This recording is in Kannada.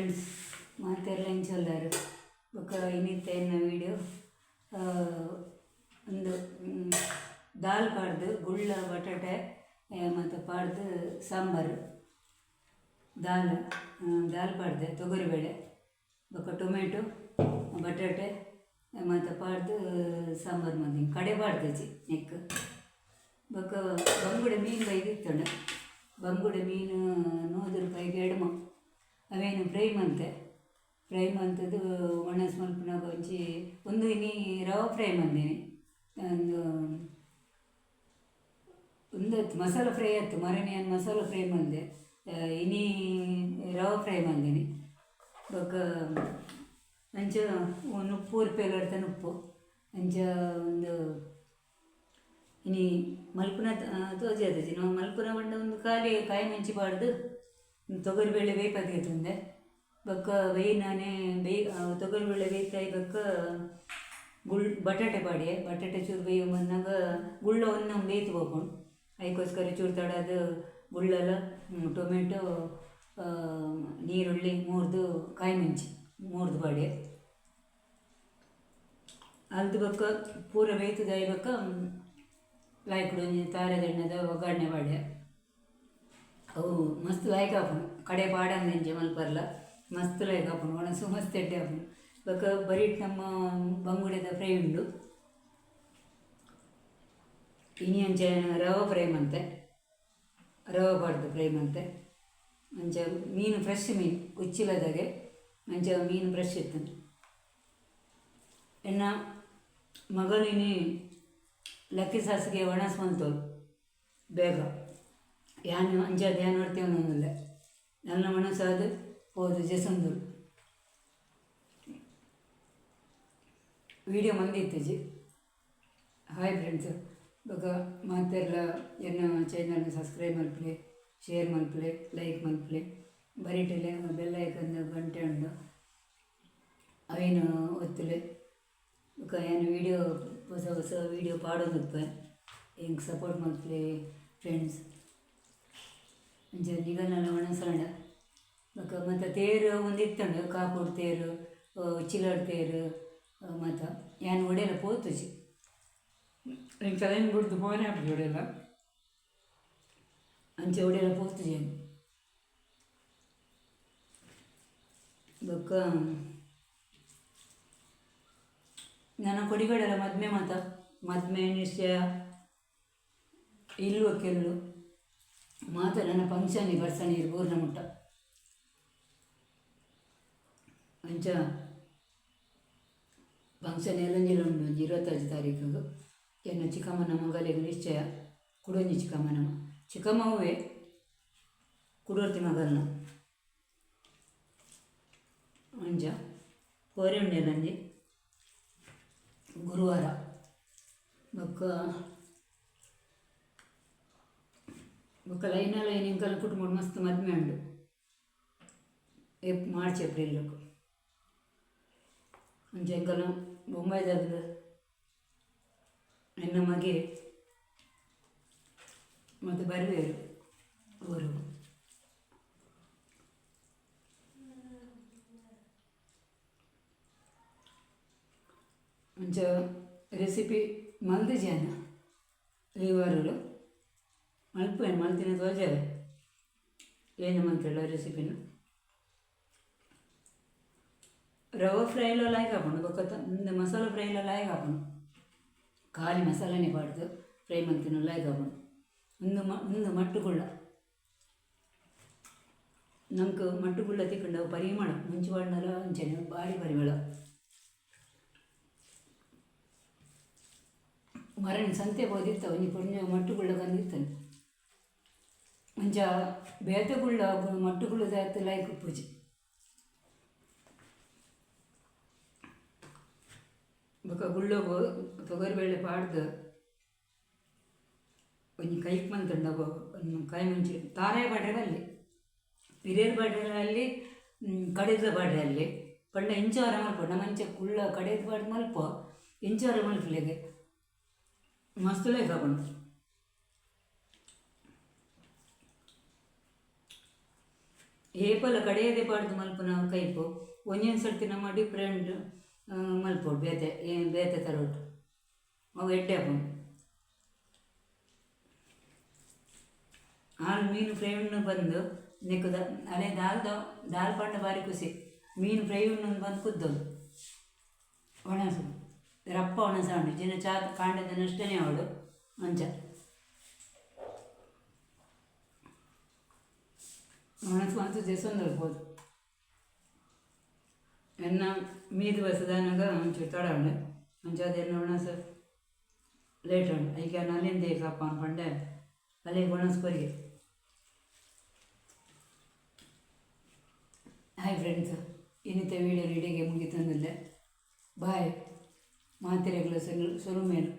ಫ್ರೆಂಡ್ಸ್ ಮಾತೆಲ್ಲ ಇಂಚಲ್ಲಾರು ಬೊಕ್ಕ ಇನ್ನಿತ್ತ ವೀಡಿಯೋ ಒಂದು ದಾಲ್ ಪಾಡ್ದು ಗುಳ್ಳ ಬಟಾಟೆ ಮತ್ತು ಪಾಡ್ದು ಸಾಂಬಾರು ದಾಲ್ ಪಾಡ್ದೆ ತೊಗರಿಬೇಳೆ ಬೊಕ್ಕ ಟೊಮೆಟೊ ಬಟಾಟೆ ಮತ್ತು ಪಾಡ್ದು ಸಾಂಬಾರು ಮಂದಿ ಕಡೆ ಪಾಡ್ದೆಜಿ ನೆಕ್ ಬೊಕ್ಕ ಬಂಗುಡೆ ಮೀನು ಬೈದಿತ್ತಂಡ ಬಂಗುಡೆ ಮೀನು 100 ರೂಪಾಯಿಗೆ ಎಡಮ ಅವೇನು ಫ್ರೈ ಮಂತದ್ದು ಒಣಸ್ ಮಲ್ಪನಾಗ ಒಂಚಿ ಒಂದು ಇನಿ ರವೆ ಫ್ರೈ ಮಂದೇನೆ ಒಂದು ಮಸಾಲ ಫ್ರೈ ಆಯ್ತು ಮರಣಿಯನ್ ಮಸಾಲ ಫ್ರೈ ಮಂದೆ ಇನಿ ರವೆ ಫ್ರೈ ಮಂದೇನೆ ಬೊಕ್ಕ ಅಂಚ ಉಪ್ಪು ರೂಪಾಯಿ ಕಡ್ತಾನೆ ಉಪ್ಪು ಅಂಚ ಒಂದು ಇನಿ ಮಲ್ಪುನ ತೋಜಾದಜಿ ನಾವು ಮಲ್ಪುನ ಬಂಡ ಒಂದು ಖಾಲಿ ಕಾಯಿ ಮುಂಚಿ ಪಾಡ್ದು ತೊಗರಿಬೇಳೆ ಬೇಯ್ಪತ್ತಿಗೆ ತಂದೆ ಬೊಕ್ಕ ನಾನೇ ತೊಗರಿಬೇಳೆ ಬೇಯ್ತಾಯಿ ಬೊಕ್ಕ ಬಟಾಟೆ ಪಾಡಿಯೆ ಬಟಾಟೆ ಚೂರು ಬೇಯೋ ಬಂದಾಗ ಗುಳ್ಳ ಒಂದು ಬೇಯ್ತು ಹೋಗ್ಕೊಂಡು ಅದಕ್ಕೋಸ್ಕರ ಚೂರು ತಡದು ಗುಳ್ಳೆಲ್ಲ ಟೊಮೆಟೊ ನೀರುಳ್ಳಿ ಮೂರ್ದು ಕಾಯಿ ಮುಂಚಿ ಮೂರ್ದು ಪಾಡಿಯೆ ಅಲ್ದು ಬೊಕ್ಕ ಪೂರ ಬೇಯ್ತದಾಯಿ ಬೊಕ್ಕ ಲಾಯ್ಕುಡು ತಾರದ ಎಣ್ಣೆದ ಒಗ್ಗರಣೆ ಪಾಡ್ಯ ಅವು ಮಸ್ತ್ ಲಾಯ್ಕ್ ಹಾಕೋಣ ಕಡೆ ಪಾಡಂದು ಎಂಜೆ ಮಲ್ಪರ್ಲ ಮಸ್ತ್ ಲಾಯ್ಕ್ ಹಾಕೋಣ ಒಣಸು ಮಸ್ತ್ ಎಡ್ಡೆ ಹಾಕೋಣ ಬೊಕ್ಕ ಬರೀಟ್ ನಮ್ಮ ಬಂಗುಡೆದ ಫ್ರೈ ಉಂಡು ಇನಿ ಅಂಚೆ ರವೆ ಫ್ರೈ ಮಂತೆ ರವೆ ಪಾಡ್ದು ಫ್ರೈ ಮಂತೆ ಅಂಚ ಮೀನು ಫ್ರೆಶ್ ಮೀನು ಉಚ್ಚಿಲದಾಗೆ ಅಂಚ ಮೀನು ಫ್ರೆಶ್ ಇತ್ತು ಎನ್ನ ಮಗಳಿನಿ ಲಕ್ಕಿ ಸಾಸಿಗೆ ಒಣಸ್ ಮಂತೋಳು ಬೇಗ ಯಾನು ಅಂಜಾದ ಯಾನು ನೋಡ್ತೇವೆ ಅನ್ನೋದಿಲ್ಲ ನನ್ನ ಮನಸ್ಸಾದ ಹೋದು ಜಸಂದರು ವಿಡಿಯೋ ಮಂದಿತ್ತಜಿ ಹಾಯ್ ಫ್ರೆಂಡ್ಸ್ ಇವಾಗ ಮಾತೆಲ್ಲ ಎನ್ನ ಚಾನಲ್ನ ಸಬ್ಸ್ಕ್ರೈಬ್ ಮಲ್ಪಲೆ ಶೇರ್ ಮಲ್ಪಲೆ ಲೈಕ್ ಮಲ್ಪಲೆ ಬರೀಟಲೆ ಬೆಲ್ಲ ಐಕಂದು ಗಂಟೆ ಉಂಡು ಅವೇನು ಒತ್ತಲೆ ಇವಾಗ ಏನು ವೀಡಿಯೋ ಹೊಸ ವೀಡಿಯೋ ಪಾಡೋದಕ್ಕೆ ಹೆಂಗೆ ಸಪೋರ್ಟ್ ಮಲ್ಪಲೆ ಫ್ರೆಂಡ್ಸ್ ಅಂಚ ನಿಗನೆಲ್ಲ ಒಣಸಂಡ ಬೊಕ್ಕ ಮತ್ತು ತೇರು ಒಂದು ಇತ್ತಂಡು ಕಾಪುಡು ತೇರು ಚಿಲಾಡ್ ತೇರು ಮತ್ತು ಏನು ಒಡೆಯಲ್ಲ ಪೋತುಜಿ ಹಿಂಗೆ ತಲೆಯನ್ನು ಬಿಡ್ದು ಫೋನೇ ಹಾಕ್ಬಿಟ್ಟು ಒಡೆಯಲ್ಲ ಅಂಚೆ ಒಡೆಯಲ್ಲ ಪೋತುಜಿ ಏನು ಬೊಕ್ಕ ನನ್ನ ಕೊಡಿಬೇಡಲ್ಲ ಮದ್ಮೆ ನಿಶ್ಚಯ ಇಲ್ವ ಕೆಲ್ಲು ಮಾತ ನನ್ನ ಫಂಕ್ಷನಿಗೆ ಬರ್ಸಣೀರು ಪೂರ್ಣ ಮುಟ್ಟ ಅಂಚ ಫಂಕ್ಷನ್ ಎಲ್ಲಂಜಿಲ್ಲ ಉಂಡು 25 ತಾರೀಕಿಗೆ ಎನ್ನ ಚಿಕ್ಕಮ್ಮನ ಮಗಳಿಗೆ ನಿಶ್ಚಯ ಕುಡೊಂಜಿ ಚಿಕ್ಕಮ್ಮವೇ ಕುಡೋರ್ತಿ ಮಗಲ್ನ ಅಂಚ ಹೋರೆ ಉಂಡೆ ನಂಜಿ ಗುರುವಾರ ಬೊಕ್ಕ ಲೈನೆಲ್ಲ ನಿಂಕಲ್ ಕುಟುಂಬ ಮಸ್ತ್ ಮದ್ಮೆ ಉಂಡು ಮಾರ್ಚ್ ಏಪ್ರಿಲ್ ಅಂಚೆ ಎಂಕಲ್ ಬೊಂಬೈದಾಗ ನನ್ನ ಮಗೆ ಮತ್ತು ಬರುವೇರು ಅವರು ಅಂಚ ರೆಸಿಪಿ ಮಲ್ದಿಜಾನ ಲಿವರು ಮಲ್ಪೇನು ಮಲ್ತಿನ ತೋಜಾವೆ ಏನು ಮಂತೇಳ ರೆಸಿಪಿನ ರವೆ ಫ್ರೈಲ ಲಾಯ್ಕ್ ಹಾಕೊಂಡು ಬೊಕ್ಕ ಮುಂದೆ ಮಸಾಲ ಫ್ರೈಲ ಲಾಯ್ಕ್ ಹಾಕೊಂಡು ಖಾಲಿ ಮಸಾಲನೇ ಪಾಡ್ದು ಫ್ರೈ ಮಂತಿನ ಲಾಯ್ಕ್ ಹಾಕೊಂಡು ಒಂದು ಮಟ್ಟುಗುಳ್ಳ ನಮ್ಗೆ ಮಟ್ಟುಗುಳ್ಳ ತಿಕ್ಕೊಂಡು ಪರಿಮಳ ಮುಂಚೆ ಬಾಡ್ನಲ್ಲ ಅಂಚೆನೆ ಭಾರಿ ಪರಿಮಳ ಮರಣಿ ಸಂತೆ ಹೋದಿರ್ತಾವೆ ನೀ ಪುಣ್ಯ ಮಟ್ಟುಗುಳ್ಳ ಬಂದಿರ್ತಾನೆ ಮಂಚ ಬೇತಗುಳ್ಳ ಮಟ್ಟುಗುಳ್ಳದ ಲಾಯ್ಕ್ ಪೂಜೆ ಬೊಕ್ಕ ಗುಳ್ಳೋಗು ತೊಗರಿಬೇಳೆ ಪಾಡ್ದು ಒಂಜಿ ಕೈಕ್ ಮಂತುಂಡ ಕಾಯಿ ಮುಂಚೆ ತಾರಾಯ ಬಾಡ್ರೆಗಲ್ಲಿ ಪಿರೇರ್ ಬಾಡ್ರೆಯಲ್ಲಿ ಕಡೆದ ಬಾಡ್ರೆಯಲ್ಲಿ ಪಂಡ ಇಂಚವರ ಮಲ್ಪ ನಮ್ಮಂಚೆ ಕುಳ್ಳ ಕಡೆದ ಬಾಡ್ ಮಲ್ಪ ಇಂಚವರ ಮಲ್ಪಲೆಗೆ ಮಸ್ತ್ ಲೇಖ ಬಂತು ಏಪಲ ಕಡೆಯದೇ ಪಾಡ್ದು ಮಲ್ಪ ನಾವು ಕೈಪು ಒಂಜೊಂದು ಸರ್ತಿ ನಮ್ಮ ಡಿಫ್ರೆಂಟ್ ಮಲ್ಪೋಡು ಬೇತೆ ಏನು ಬೇತೆ ತರೋಟು ಅವು ಎಡ್ಡೆ ಹಾಕೊಂಡು ಆಳು ಮೀನು ಫ್ರೈ ಉಣ್ಣು ಬಂದು ನೆಕ್ಕುದ ಅದೇ ದಾಲ್ ಪಂಡ ಬಾರಿ ಖುಷಿ ಮೀನು ಫ್ರೈ ಉಣ್ಣು ಬಂದು ಕುದ್ದವು ಒಣಸು ರಪ್ಪ ಒಣಸ ಉಂಟು ಜಿನ ಚಾ ಕಾಂಡದನಷ್ಟೇ ಅವಳು ಮಂಚ ಒಣಸು ಅಂತೂ ಜೆಸೊಂದಲ್ಬೋದು ಎನ್ನ ಮೀದು ಬಸದಾನಾಗ ಒಂಚೂರು ತಡ ಉಂಡು ಮಂಚ ಅದೆನ್ನ ಒಣಸ ಲೇಟ್ ಉಂಡು ಈಗ ಅಲ್ಲಿಂದ ಕಪ್ಪ ಅನ್ಕೊಂಡೆ ಅಲ್ಲಿಗೆ ಒಣಸ್ಕೊರಿಗೆ. ಹಾಯ್ ಫ್ರೆಂಡ್ಸ್, ಇನ್ನಿತ ವೀಡಿಯೋ ಇಡಿಗೆ ಮುಗಿತಂದಿಲ್ಲ. ಬಾಯ್ ಮಾತಿರೆಗಳ ಸುರುಮೇನು.